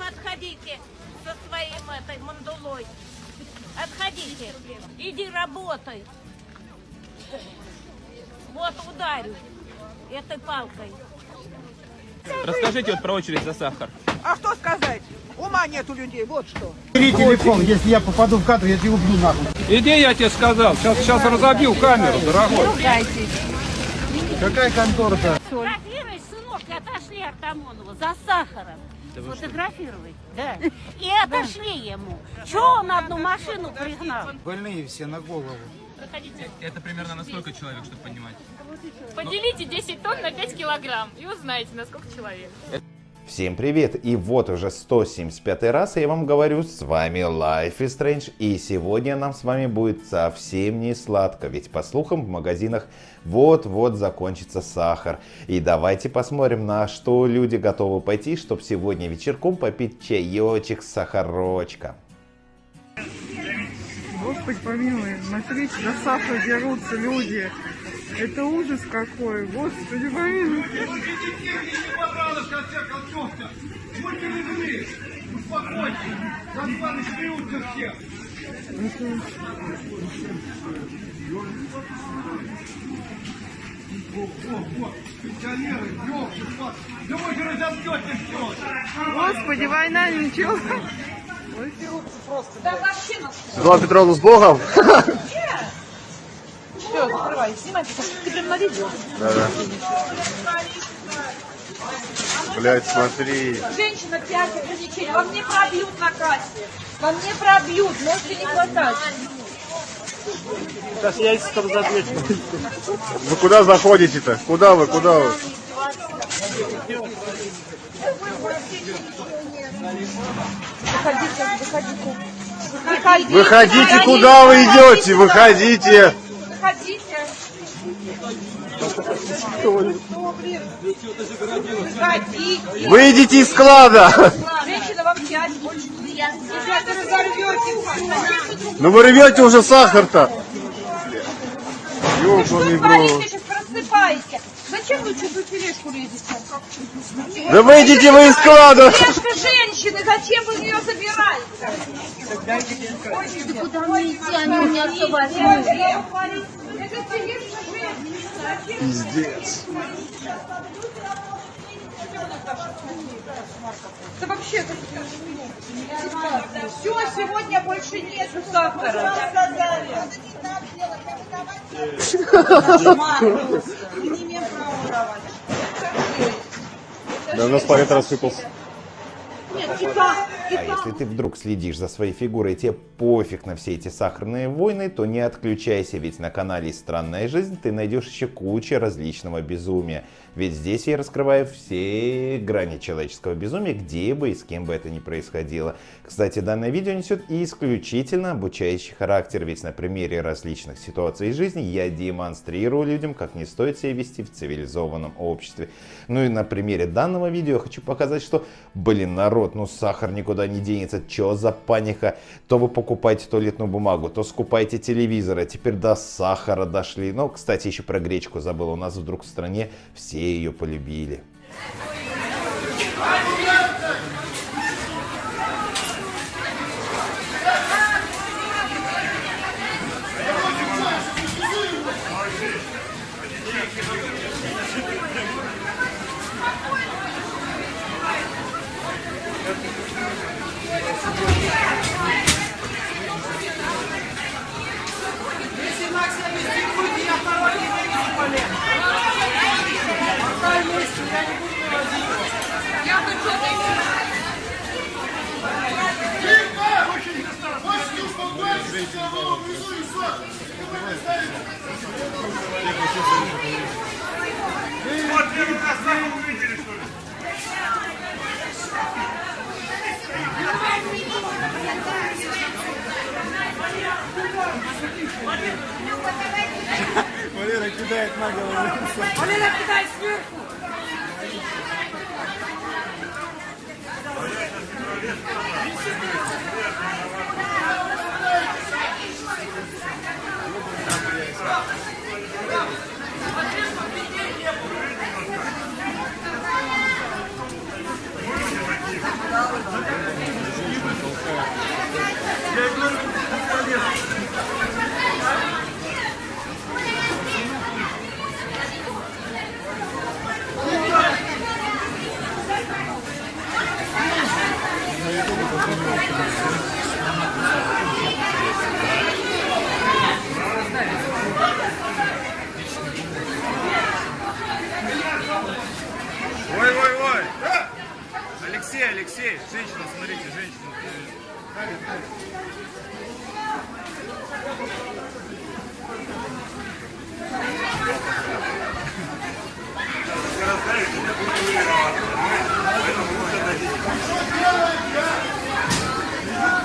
отходите со своим этой мандулой. Отходите. Иди работай. Вот ударю этой палкой. Расскажите вот про очередь за сахар. А что сказать? Ума нет у людей, вот что. Бери телефон, если я попаду в кадр, я тебя убью нахуй. Иди, я тебе сказал. Сейчас разобью камеру, дорогой. Какая контора-то? Фотографируй, сынок, и отошли Артамонова за сахаром. Сфотографировать, да. И отошли ему. Чего он одну машину пригнал? Больные все на голову. Это примерно на сколько человек, чтобы понимать? Поделите 10 тонн на 5 килограмм и узнаете, на сколько человек. Всем привет! И вот уже 175 раз я вам говорю, с вами Life is Strange. И сегодня нам с вами будет совсем не сладко, ведь по слухам в магазинах вот-вот закончится сахар. И давайте посмотрим, на что люди готовы пойти, чтобы сегодня вечерком попить чаечек с сахарочком. Господи помилуй, смотрите, за сахар дерутся люди. Это ужас какой, Господи помилуй. Господи, война ничего. Светлана Петровна, с Богом! Все, закрывай, снимай, ты прям на видео. Да-да. Блять, смотри. Женщина 5 ограничений, вам не пробьют на кассе. Вам не пробьют, можете не хватать. Сейчас я их там забью. Вы куда заходите-то? Куда вы? Выходите, куда вы идете? Выходите. Выйдите из склада. Женщина, вам 5, больше не я. Ну вы рвете уже сахар-то. Вы что Ёбаный творите, бро. сейчас просыпаете? Зачем вы чужую тележку лезете? Да выйдите вы из склада. Тележка женщины, зачем вы ее забираете? Куда мне идти, они у меня все возьмут. Это тележка женщины. Пиздец. Да вообще, все, сегодня больше нет сахара. Да у нас пакет рассыпался. А если ты вдруг следишь за своей фигурой, тебе пофиг на все эти сахарные войны, то не отключайся, ведь на канале «Странная жизнь» ты найдешь еще кучу различного безумия. Ведь здесь я раскрываю все грани человеческого безумия, где бы и с кем бы это ни происходило. Кстати, данное видео несет исключительно обучающий характер, ведь на примере различных ситуаций из жизни я демонстрирую людям, как не стоит себя вести в цивилизованном обществе. Ну и на примере данного видео я хочу показать, что, блин, народ, ну сахар никуда не денется, чё за паника? То вы покупаете туалетную бумагу, то скупаете телевизор, а теперь до сахара дошли. Ну, кстати, еще про гречку забыл, у нас вдруг в стране все ее полюбили. Валера кидает на голову. Валера, кидай сверху. Ой, ой, ой! Алексей, Алексей! Женщина, смотрите, женщина.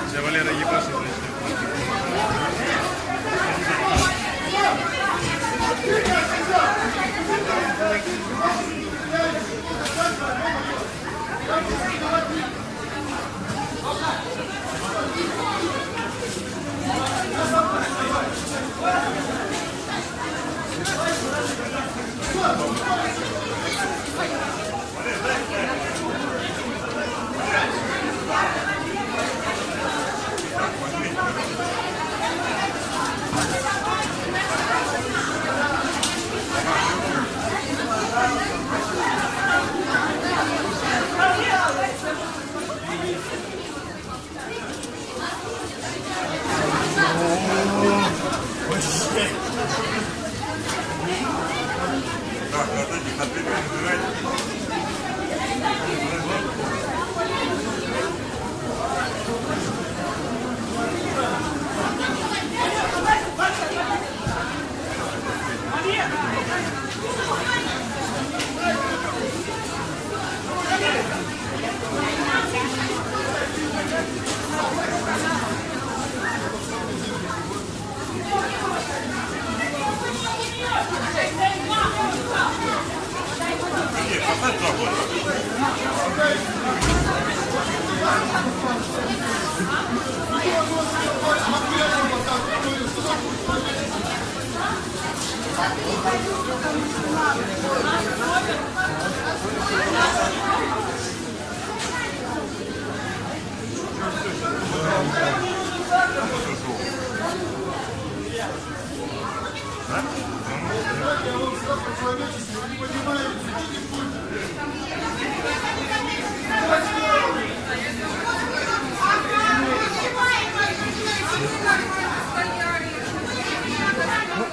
Сейчас Валера ебашит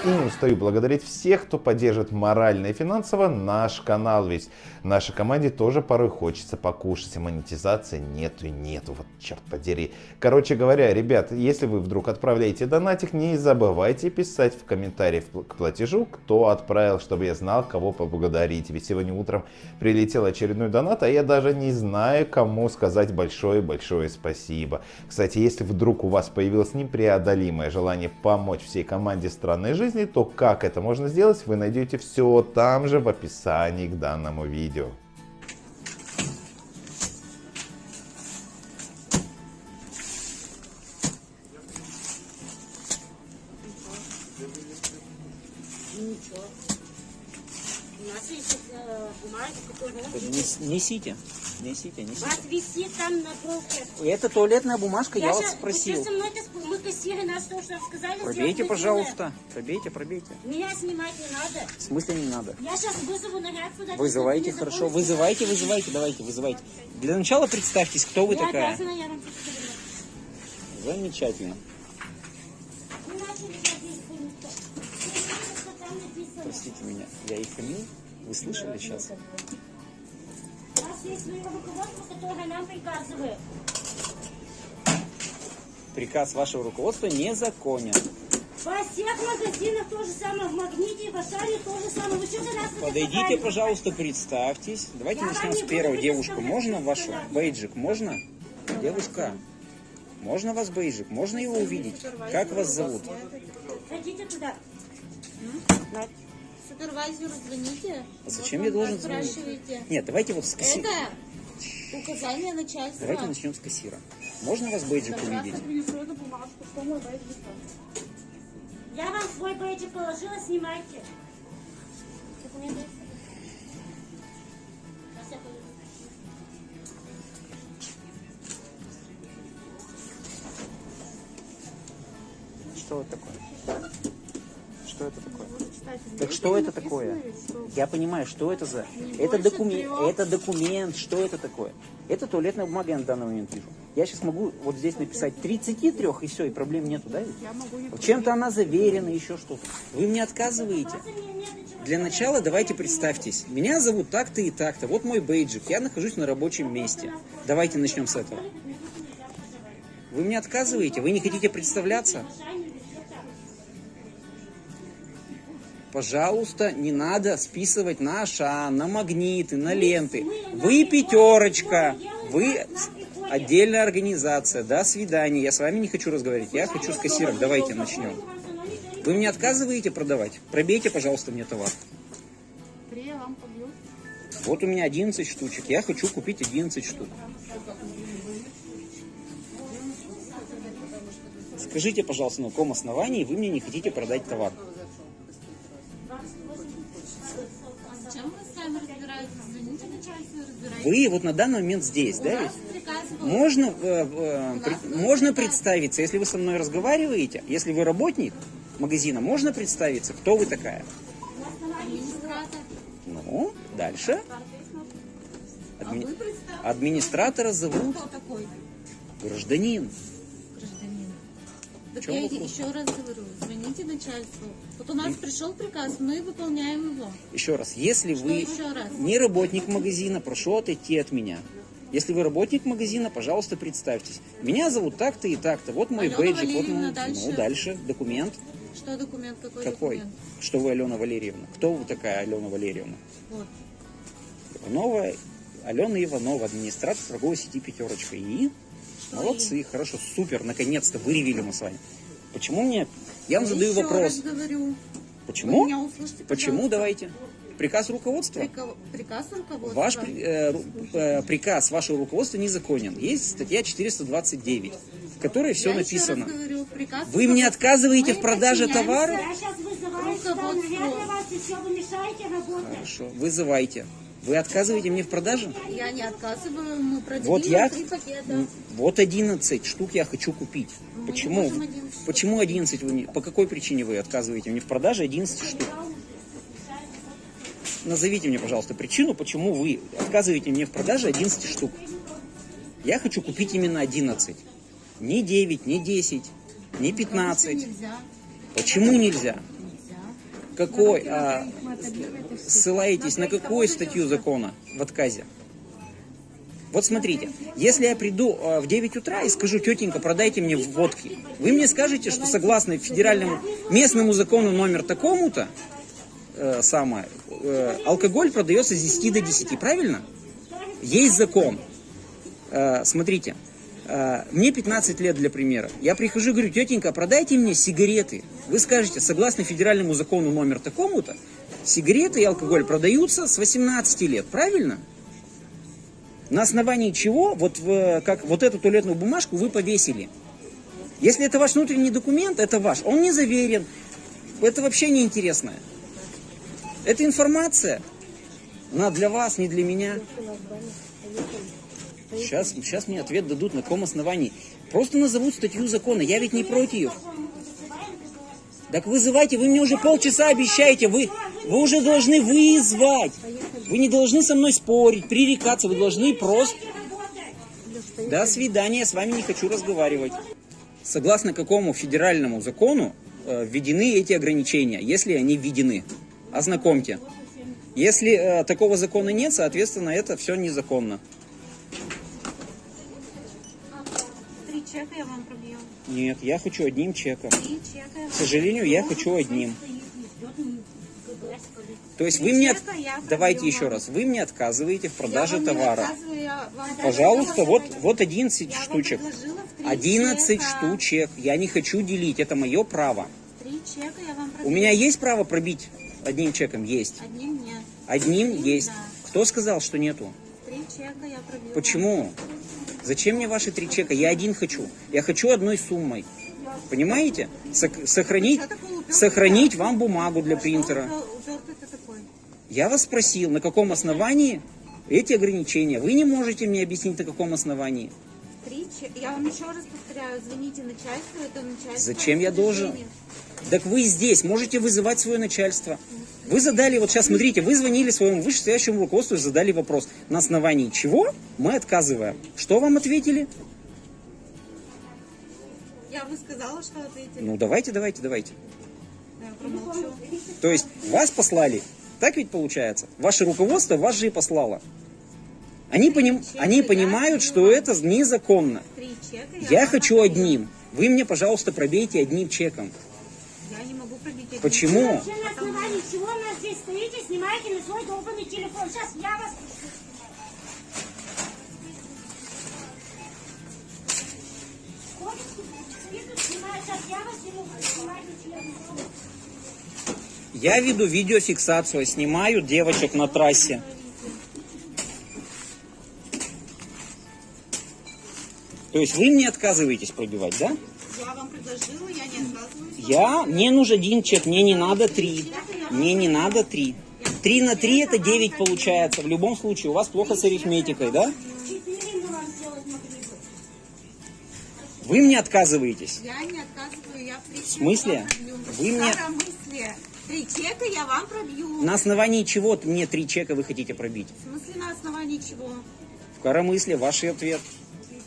И не устаю благодарить всех, кто поддерживает морально и финансово наш канал. Ведь нашей команде тоже порой хочется покушать, а монетизации нету и нету. Вот черт подери. Короче говоря, ребят, если вы вдруг отправляете донатик, не забывайте писать в комментариях к платежу, кто отправил, чтобы я знал, кого поблагодарить. Ведь сегодня утром прилетел очередной донат, а я даже не знаю, кому сказать большое-большое спасибо. Кстати, если вдруг у вас появилось непреодолимое желание помочь всей команде «Странной жизни», то как это можно сделать, вы найдете все там же в описании к данному видео. У нас есть бумага, которая... Несите. У вас висит там на полке. Это туалетная бумажка, я вас спросил. Мы кассиры нас то, что сказали. Пробейте, пожалуйста. Пробейте. Меня снимать не надо. В смысле не надо? Я сейчас вызову наряд сюда. Вызывайте, хорошо. Вызывайте. Давайте, вызывайте. Для начала представьтесь, кто вы такая. Обязана, я вам представлю. Замечательно. Мы начали ходить, там написано. Простите меня, я их хамил? Вы слышали сейчас? У нас есть свое руководство, которое нам приказывает. Приказ вашего руководства незаконен. Во всех магазинах то же самое, в Магните, в Ашане то же самое. Вы что за нас Подойдите, пожалуйста, представьтесь. Давайте начнем с первого. Девушку, можно вашу? Бейджик, можно? Девушка, можно вас бейджик? Можно его увидеть? Как вас зовут? Ходите туда. Супервайзеру звоните. А зачем я должен звонить? Спрашивайте. Нет, давайте вот с кассира. Это указание начальства. Давайте начнем с кассира. Можно вас бейджик увидеть? Я вам свой бейджик положила, снимайте. Документы. Что это такое? Что это такое? Так что это такое? Я понимаю, что это за... Это документ, что это такое? Это туалетная бумага, я на данный момент вижу. Я сейчас могу вот здесь написать 33 и все, и проблем нету, да? Чем-то она заверена, еще что-то. Вы мне отказываете? Для начала давайте представьтесь. Меня зовут так-то и так-то. Вот мой бейджик. Я нахожусь на рабочем месте. Давайте начнем с этого. Вы мне отказываете? Вы не хотите представляться? Пожалуйста, не надо списывать на Ашан, на магниты, на ленты. Вы пятерочка, вы отдельная организация. До свидания. Я с вами не хочу разговаривать. Я хочу с кассиром. Давайте начнем. Вы мне отказываете продавать? Пробейте, пожалуйста, мне товар. Вот у меня 11 штучек. Я хочу купить 11 штук. Скажите, пожалуйста, на каком основании вы мне не хотите продать товар? Чем вы сами разбираетесь? Звоните начальству и разбирайтесь. Вы вот на данный момент здесь, да? Ведь? Можно представиться, если вы со мной разговариваете, если вы работник магазина, можно представиться, кто вы такая? Администратор. Ну, дальше. А вы представьте. Администратора зовут Кто такой? гражданин. Гражданин. Так чем я вопрос? еще раз говорю, звоните начальству. Вот у нас пришел приказ, мы выполняем его. Еще раз, если Что вы еще раз? не работник магазина, прошу отойти от меня. Если вы работник магазина, пожалуйста, представьтесь. Меня зовут так-то и так-то. Вот мой Алена бейджик. Вот Валерьевна, мой... дальше. Ну, дальше. Документ. Что документ? Какой Какой? документ? Что вы, Алена Валерьевна? Кто вы такая, Алена Валерьевна? Вот. Иванова, Алена Иванова, администратор торговой сети «Пятерочка». И? Что Молодцы, хорошо, супер, наконец-то выревели мы с вами. Почему мне... Я вам задаю Еще вопрос. раз говорю. Почему? Вы меня услышьте, Почему? пожалуйста. Давайте. Приказ руководства? Приказ руководства. Ваш приказ вашего руководства незаконен. Есть статья 429, в которой все Я написано. Еще раз говорю, приказ Вы мне отказываете Мы в продаже подчиняемся. товаров? А сейчас вызывается, наверное, и все, вы мешаете работать. Хорошо, вызывайте. Вы отказываете мне в продаже? Я не отказываю, мы проделили Вот я... 3 пакета. Вот 11 штук я хочу купить. Мы Почему? не можем 11 штук. Почему 11 вы не... По какой причине вы отказываете мне в продаже 11 штук? Назовите мне, пожалуйста, причину, почему вы отказываете мне в продаже 11 штук. Я хочу купить именно 11. Не 9, не 10, не 15. Нельзя. Почему нельзя? Нельзя. Какой? Ссылаетесь на какую статью закона в отказе? Вот смотрите, если я приду в 9 утра и скажу: тетенька, продайте мне водки, вы мне скажете, что согласно федеральному местному закону номер такому-то, алкоголь продается с 10 до 10, правильно? Есть закон. Смотрите, мне 15 лет для примера. Я прихожу и говорю: тетенька, продайте мне сигареты. Вы скажете: согласно федеральному закону номер такому-то, сигареты и алкоголь продаются с 18 лет, правильно? На основании чего как вот эту туалетную бумажку вы повесили? Если это ваш внутренний документ, это ваш. Он не заверен. Это вообще не интересно. Это информация. Она для вас, не для меня. Сейчас мне ответ дадут, на каком основании. Просто назовут статью закона. Я ведь не против. Так вызывайте, вы мне уже полчаса обещаете. Вы уже должны вызвать. Вы не должны со мной спорить, пререкаться. Вы должны просто... До свидания, я с вами не хочу разговаривать. Согласно какому федеральному закону введены эти ограничения, если они введены? Ознакомьте. Если такого закона нет, соответственно, это все незаконно. 3 чека я вам пробью. Нет, я хочу одним чеком. 3 чека. К сожалению, я хочу одним. То есть вы мне... Давайте еще раз. Вы мне отказываете в продаже товара. Пожалуйста, вот 11 штучек. 11 штучек. Я не хочу делить. Это мое право. 3 чека я вам пробью. У меня есть право пробить одним чеком? Есть. Одним нет. Одним есть. Да. Кто сказал, что нету? 3 чека я пробью. Почему? Зачем мне ваши 3 чека? Я один хочу. Я хочу одной суммой. Понимаете? Сохранить вам бумагу для принтера. Я вас спросил, на каком основании эти ограничения. Вы не можете мне объяснить, на каком основании. 3 чека. Я вам еще раз повторяю, звоните начальству, это начальство. Зачем я должен? Так вы здесь можете вызывать свое начальство. Вы задали, вот сейчас смотрите, вы звонили своему вышестоящему руководству и задали вопрос, на основании чего мы отказываем. Что вам ответили? Я бы сказала, что ответили. Ну, давайте. Я промолчу. То есть вас послали, так ведь получается? Ваше руководство вас же и послало. Они понимают, что это незаконно. 3 чека. Я хочу одним. Вы мне, пожалуйста, пробейте одним чеком. Я не могу пробить. Почему? На основании чего у нас здесь стоите, снимаете на свой долбанный телефон. Сейчас я вас... Я веду видеофиксацию, снимаю девочек на трассе. То есть вы мне отказываетесь пробивать, да? Я вам предложила, я не отказываюсь. Мне нужен 1 чек, мне не надо 3. Мне не надо 3. 3 на 3 это 9 получается. В любом случае, у вас плохо с арифметикой, да? Вы мне отказываетесь. Я не отказываю, я 3 чека. В смысле? Вы мне... 3 чека я вам пробью. На основании чего мне 3 чека вы хотите пробить? В смысле, на основании чего? В коромысле ваш ответ.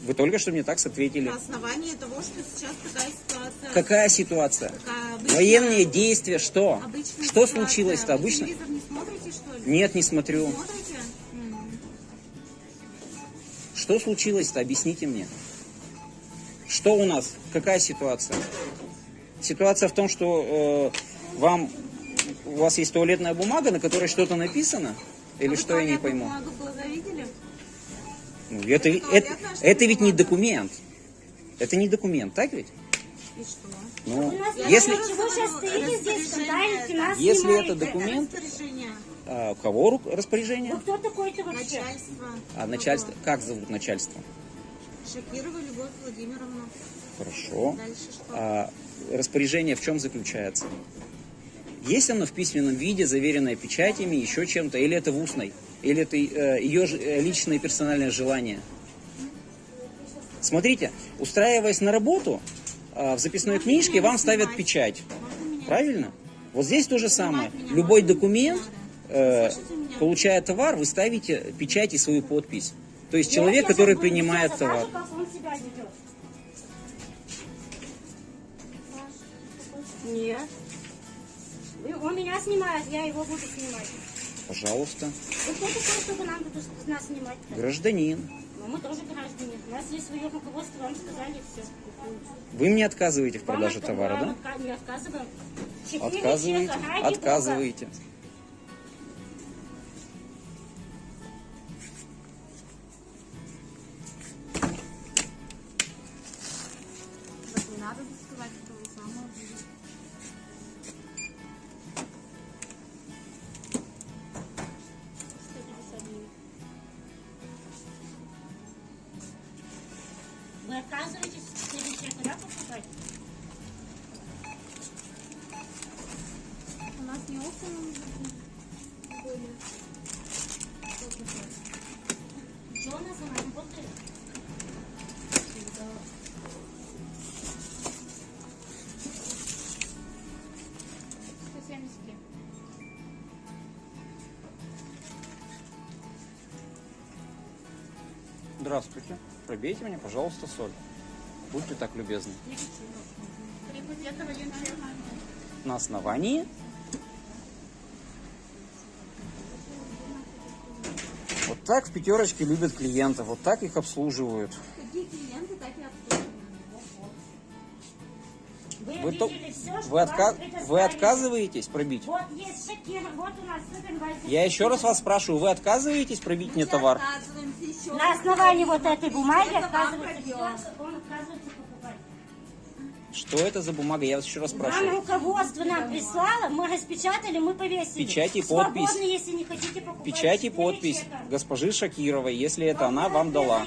Вы только что мне так ответили. На основании того, что сейчас такая ситуация. Какая ситуация? Такая обычная, Военные действия, что? обычная Что ситуация. случилось-то Вы обычно? телевизор не смотрите, что ли? Нет, не смотрю. Смотрите? Что случилось-то? Объясните мне. Что у нас? Какая ситуация? Ситуация в том, что у вас есть туалетная бумага, на которой что-то написано? Или что, я не пойму? Бумагу в глаза видели? Ну, это ведь не документ. Это не документ, так ведь? И что? Ну, Я если, Чего сейчас стоите здесь, скандалите, нас если снимаете? это документ, Распоряжение. у кого распоряжение? Вы кто такой-то вообще? Начальство. А начальство, как зовут начальство? Шакирова Любовь Владимировна. Хорошо. Дальше что? А распоряжение в чем заключается? Есть оно в письменном виде, заверенное печатями, еще чем-то, или это в устной? Или это ее личное персональное желание? Смотрите, устраиваясь на работу, в записной книжке вам ставят печать. Правильно? Вот здесь то же самое. Любой документ, получая товар, вы ставите печать и свою подпись. То есть человек, который принимает товар. Как он себя ведет? Нет. Он меня снимает, я его буду снимать. Пожалуйста. Вы кто такой, чтобы нам тут нас снимать? Гражданин. Ну, мы тоже граждане. У нас есть свое руководство, вам сказали все. Вы мне отказываете в продаже товара, да? Не отказываем. Отказываете. Отказываете. Не надо доставать, что вы самое будете. Вы отказываетесь следующее куда покупать? У нас не окна были. Что у нас она работает? Здравствуйте. Пробейте мне, пожалуйста, соль. Будьте так любезны. На основании? Вот так в пятерочке любят клиентов, вот так их обслуживают. Какие клиенты, так и обслуживают. Вы отказываетесь пробить? Вот есть Шакира, вот у нас супервайзер. Я еще раз вас спрашиваю, вы отказываетесь пробить мне товар? На основании вот этой бумаги отказывается. Он отказывается покупать. Что это за бумага? Я вас еще раз Нам спрашиваю. руководство нам прислало, мы распечатали, мы повесили. Печать и подпись. Свободно, если не хотите покупать. Печать и подпись госпожи Шакировой, если это она вам дала.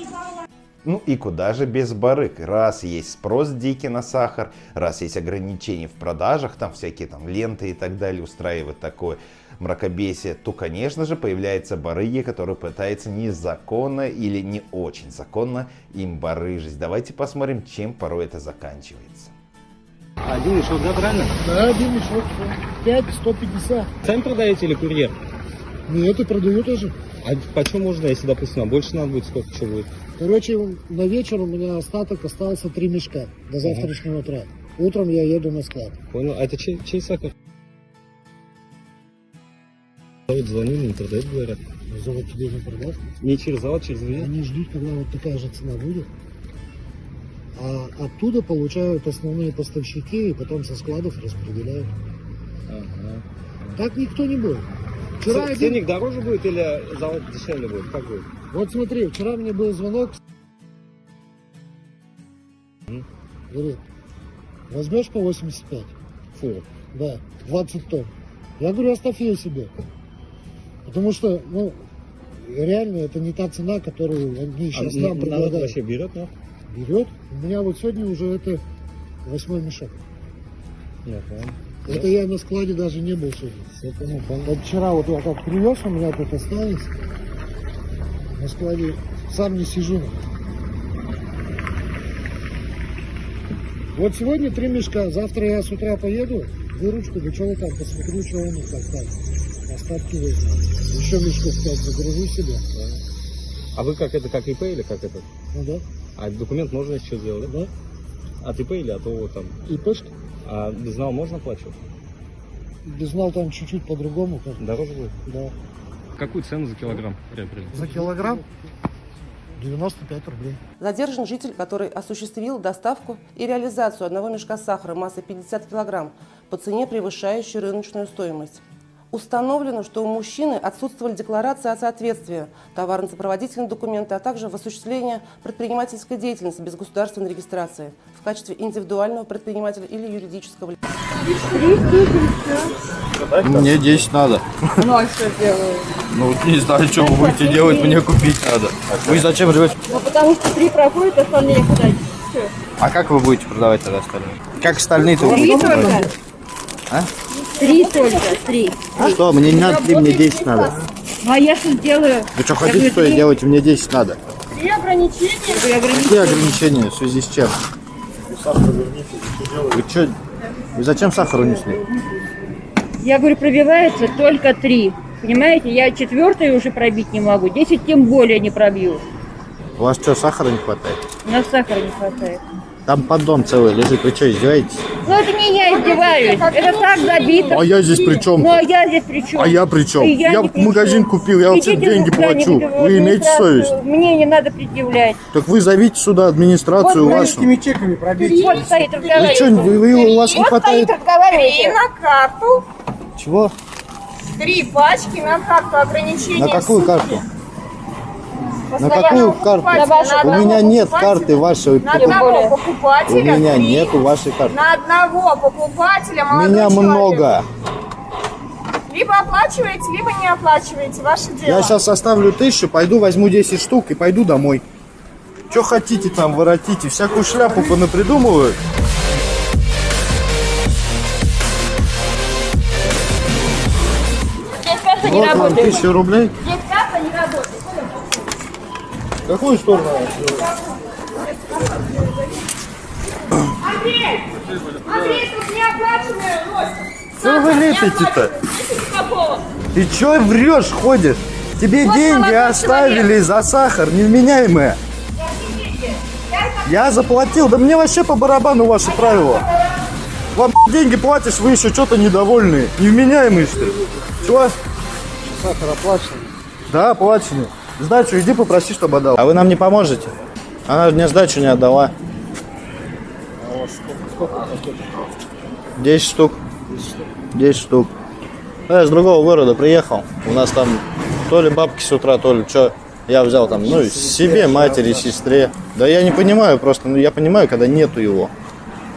Ну и куда же без барыг? Раз есть спрос дикий на сахар, раз есть ограничения в продажах, там всякие там ленты и так далее устраивают такое мракобесие, то, конечно же, появляются барыги, которые пытаются незаконно или не очень законно им барыжить. Давайте посмотрим, чем порой это заканчивается. Один мешок, да, правильно? Да, один мешок, 5, 150. Сами продаете или курьер? Нет, и продаю тоже. А почем можно, если, допустим, больше надо будет, сколько что будет? Короче, на вечер у меня остаток остался 3 мешка до завтрашнего утра. Утром я еду на склад. Понял. А это чей сахар? Завод звонили, не продают, говорят. Завод тебе не продаст? Не через завод, через меня. Они ждут, когда вот такая же цена будет. А оттуда получают основные поставщики и потом со складов распределяют. Ага. Так никто не будет. Вчера Ценник дороже будет или завод дешевле будет? Как будет? Вот смотри, вчера мне был звонок. Говорит, возьмешь по 85? Фу. Да, 20 тонн. Я говорю, оставь ее себе. Потому что, ну, реально это не та цена, которую они сейчас нам предлагают. Народ вообще берет, да? Берет. У меня вот сегодня уже это 8-й мешок. Я понял. Это я на складе даже не был сегодня. Вот вчера вот я как привез, у меня тут осталось. На складе сам не сижу. Вот сегодня 3 мешка. Завтра я с утра поеду, выручку, да что там, посмотрю, что у них там. Остатки возьму. Еще мешков 5 загружу себе. А вы как это, как ИП или как это? Ну да. А документ можно еще сделать, да? Да. От ИП или от ООО там? ИПшка. А безнал можно оплачивать? Безнал там чуть-чуть по-другому. Дороже будет? Да. Какую цену за килограмм? За килограмм 95 рублей. Задержан житель, который осуществил доставку и реализацию одного мешка сахара массой 50 килограмм по цене, превышающей рыночную стоимость. Установлено, что у мужчины отсутствовали декларации о соответствии, товарно-сопроводительные документы, а также в осуществлении предпринимательской деятельности без государственной регистрации в качестве индивидуального предпринимателя или юридического лица. Мне 10 надо. Ну а что делаю? Ну не знаю, что вы будете делать, мне купить надо. Вы зачем живете? Ну потому что 3 проходят, остальные куда? Все. А как вы будете продавать тогда остальные? Как остальные-то? 3 только. А? 3 только, 3. Что, мне не надо 3, мне 10 надо. Ну а я что сделаю? Вы что хотите, что я делать? Мне 10 надо. 3 ограничения? Какие ограничения? В связи с чем? Вы что? Вы зачем сахар унесли? Я говорю, пробивается только 3. Понимаете, я 4 уже пробить не могу, 10 тем более не пробью. У вас что, сахара не хватает? У нас сахара не хватает. Там поддон целый лежит, вы что, издеваетесь? Ну это не я издеваюсь, это так забито. А я здесь при чем? Ну а я здесь при чем? А я при чем? Я в магазин купил, я вообще Идите деньги плачу. в Вы имеете совесть? Мне не надо предъявлять. Так вы зовите сюда администрацию Вот вашу. чеками пробить. Вот стоит, И разговаривает. что, у вас не Вот хватает? стоит, разговаривает. На карту. Чего? 3 пачки на карту ограничения. На какую карту? На какую карту? На вашу. У меня нет карты вашей. На одного У покупателя. меня 3. нету вашей карты. На одного покупателя У молодой меня человек. много. Либо оплачиваете, либо не оплачиваете. Ваше дело. Я сейчас оставлю 1000, пойду возьму 10 штук и пойду домой. Что хотите там, воротите, всякую шляпу понапридумывают. Детская не Вот вам работает. 1000 рублей. Детская не работает. В какую сторону? Андрей! Андрей, тут неоплаченные носят. Что вы лепите-то? Какого? Ты чё врешь, ходишь? Тебе Вот деньги молодой оставили человек. за сахар, невменяемые. Я заплатил, да мне вообще по барабану ваши правила. Вам деньги платишь, вы еще что-то недовольные. Невменяемые, что ли? Чего? Сахар оплачен. Да, оплаченный. Сдачу иди попроси, чтобы отдал. А вы нам не поможете? Она мне сдачу не отдала. А у вас сколько пакетов? 10 штук. 10 штук. Я с другого города приехал. У нас там то ли бабки с утра, то ли что. Я взял там, ну, себе, матери, сестре. Да я не понимаю просто, ну, я понимаю, когда нету его.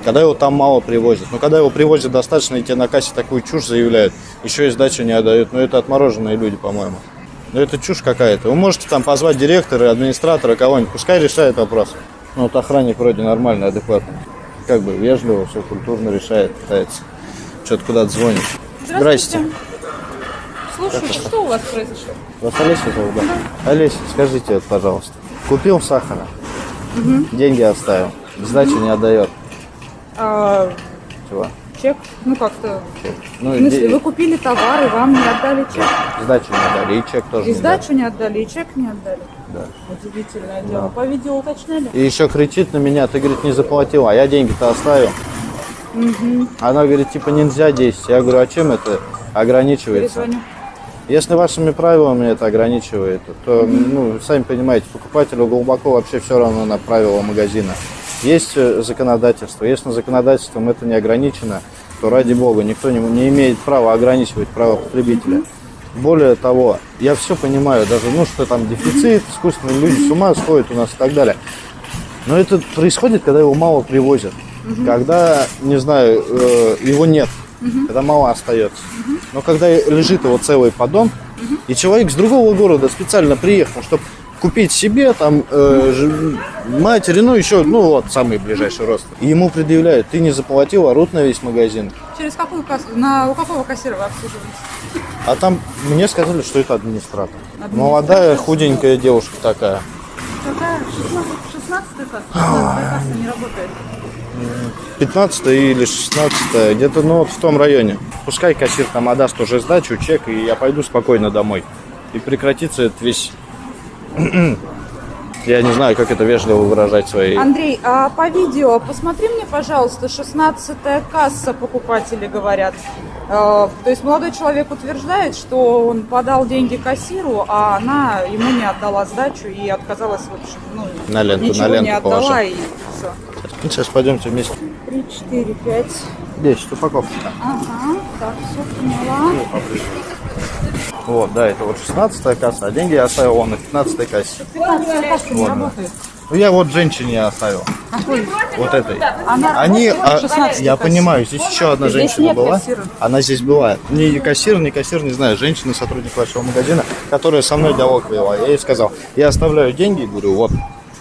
Когда его там мало привозят. Но когда его привозят достаточно, и тебе на кассе такую чушь заявляют, еще и сдачу не отдают. Ну, это отмороженные люди, по-моему. Ну, это чушь какая-то. Вы можете там позвать директора, администратора, кого-нибудь. Пускай решает вопрос. Ну, вот охранник вроде нормальный, адекватный. Как бы вежливо, все культурно решает, пытается. Что-то куда-то звонит. Здрасте. Слушайте, что у вас произошло? Вас Олеся зовут, да? Олеся, скажите, вот, пожалуйста. Купил сахара, деньги оставил, сдачу не отдает. А, Чего? Чек? Ну как-то. Ну, В смысле, вы купили товар и вам не отдали чек? Сдачу не отдали, и чек тоже И не сдачу не отдали, и чек не отдали? Да. Удивительное дело. По видео уточняли? И еще кричит на меня, ты, говорит, не заплатила, а я деньги-то оставил. Угу. Она говорит, типа, нельзя 10. Я говорю, а чем это ограничивается? Перезвоню. Если вашими правилами это ограничивает, то, ну, сами понимаете, покупателю глубоко вообще все равно на правила магазина. Есть законодательство, если законодательством это не ограничено, то ради бога, никто не имеет права ограничивать права потребителя. Более того, я все понимаю, даже, ну, что там дефицит, искусственные люди с ума сходят у нас и так далее. Но это происходит, когда его мало привозят, когда, не знаю, его нет, когда мало остается. Но когда лежит его целый поддон, и человек с другого города специально приехал, чтобы купить себе, там, матери, ну, еще, ну, вот, самый ближайший родственник. И ему предъявляют, ты не заплатил, орут на весь магазин. Через какую кассу? У какого кассира вы обслуживаете? А там мне сказали, что это администратор. Молодая, худенькая девушка такая. Какая? 16-я касса? 16-я касса не работает. 15 или 16, где-то, ну, вот в том районе. Пускай кассир там отдаст уже сдачу, чек, и я пойду спокойно домой. И прекратится этот весь... Я не знаю, как это вежливо выражать свои... Андрей, а по видео посмотри мне, пожалуйста, 16-я касса, покупатели говорят. То есть молодой человек утверждает, что он подал деньги кассиру, а она ему не отдала сдачу и отказалась, в общем, ну, на ленту, ничего на ленту не отдала, положи. и все. Сейчас пойдемте вместе. 3, 4, 5. 10 упаковки. Ага, так, все поняла. Вот, да, это вот 16-я касса, а деньги я оставил вон на 15-й кассе. 15-я касса не Вот, работает. Ну, я вот женщине оставил. Какой? Вот этой. Она Они, работает в 16-й я кассе? понимаю, здесь еще одна Здесь женщина нет была. кассира. Она здесь была. Ни кассир, не знаю, женщина, сотрудник вашего магазина, которая со мной диалог вела. Я ей сказал, я оставляю деньги, говорю, вот,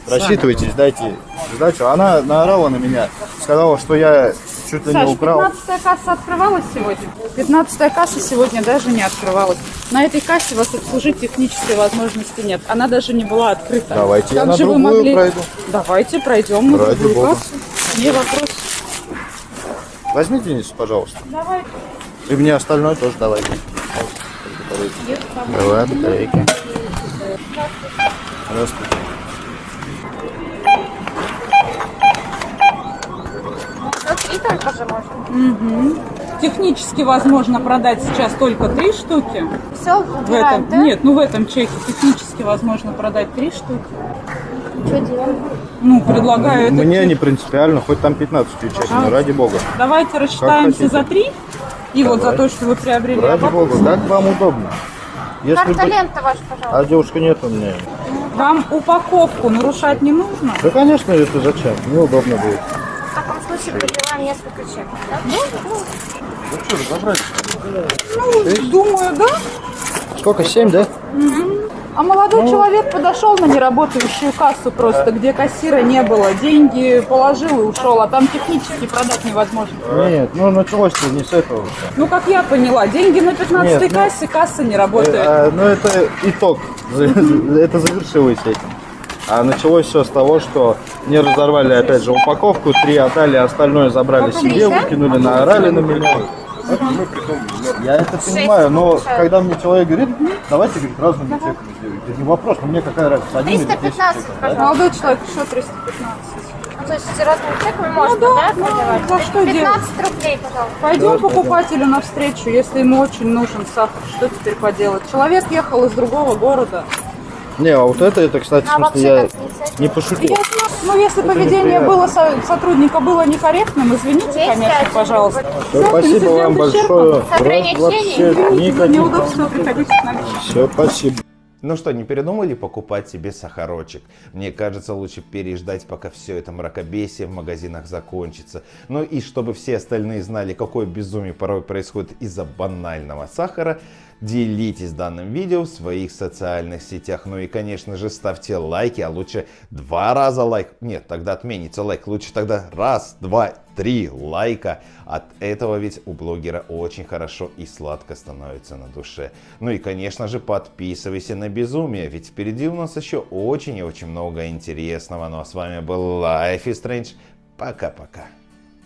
рассчитывайтесь, дайте сдачу. Она наорала на меня, сказала, что я чуть ли не Саш, украл. 15-я касса открывалась сегодня? 15-я касса сегодня даже не открывалась. На этой кассе вас обслужить технической возможности нет. Она даже не была открыта. Давайте я Как на же вы другую могли... пройду. Давайте пройдем на Ради другую бога. кассу. Не вопрос. Возьмите денежку, пожалуйста. Давай. И мне остальное тоже давайте. Давай, батарейки. Здравствуйте. И только же можно. Угу. Технически возможно продать сейчас только 3 штуки. Все, В этом, да? нет, ну в этом чеке технически возможно продать 3 штуки. Что делаем? Ну, предлагаю это. Мне не принципиально, хоть там 15 чеки, но ради бога. Давайте рассчитаемся за 3. И вот за то, что вы приобрели. Ради бога, как вам удобно. Если Карта бы- лента ваша, пожалуйста. А девушка нет у меня. Вам упаковку нарушать не нужно? Да, конечно, это зачем? Неудобно будет. В таком случае принимаем несколько чеков, да? Ну что, разобрать? Ну, думаю, да. Сколько, 7, да? А молодой человек подошел на неработающую кассу просто, где кассира не было. Деньги положил и ушел, а там технически продать невозможно. Нет, ну началось-то не с этого. Ну, как я поняла, деньги на 15-й Нет, ну, кассе, касса не работает. Ну это итог. Это завершилось этим. А началось все с того, что не разорвали опять же упаковку, 3 отдали, остальное забрали себе, выкинули, наорали на меня. Я это понимаю, но когда мне человек говорит, давайте, говорит, разными чеками сделать. Это не вопрос, но мне какая разница, 1 или 10 315, чеков, да? Молодой человек, еще 315. Ну, то есть разными чеками можно, да, да, ну, продавать? за что 15 делать? рублей, пожалуйста. Пойдем покупателю навстречу, если ему очень нужен сахар. Что теперь поделать? Человек ехал из другого города. Не, а вот это, кстати, в смысле, я не пошутил. Ну, если поведение было сотрудника было некорректным, извините, конечно, пожалуйста. Все, спасибо вам большое. Раз, 26, никаких. Неудобства, приходите к нам. Все, спасибо. Ну что, не передумали покупать себе сахарочек? Мне кажется, лучше переждать, пока все это мракобесие в магазинах закончится. Ну и чтобы все остальные знали, какое безумие порой происходит из-за банального сахара, делитесь данным видео в своих социальных сетях. Ну и, конечно же, ставьте лайки, а лучше 2 раза лайк. Нет, тогда отмените лайк. Лучше тогда 1, 2, 3 лайка. От этого ведь у блогера очень хорошо и сладко становится на душе. Ну и, конечно же, подписывайся на безумие, ведь впереди у нас еще очень и очень много интересного. Ну а с вами был Life is Strange. Пока-пока.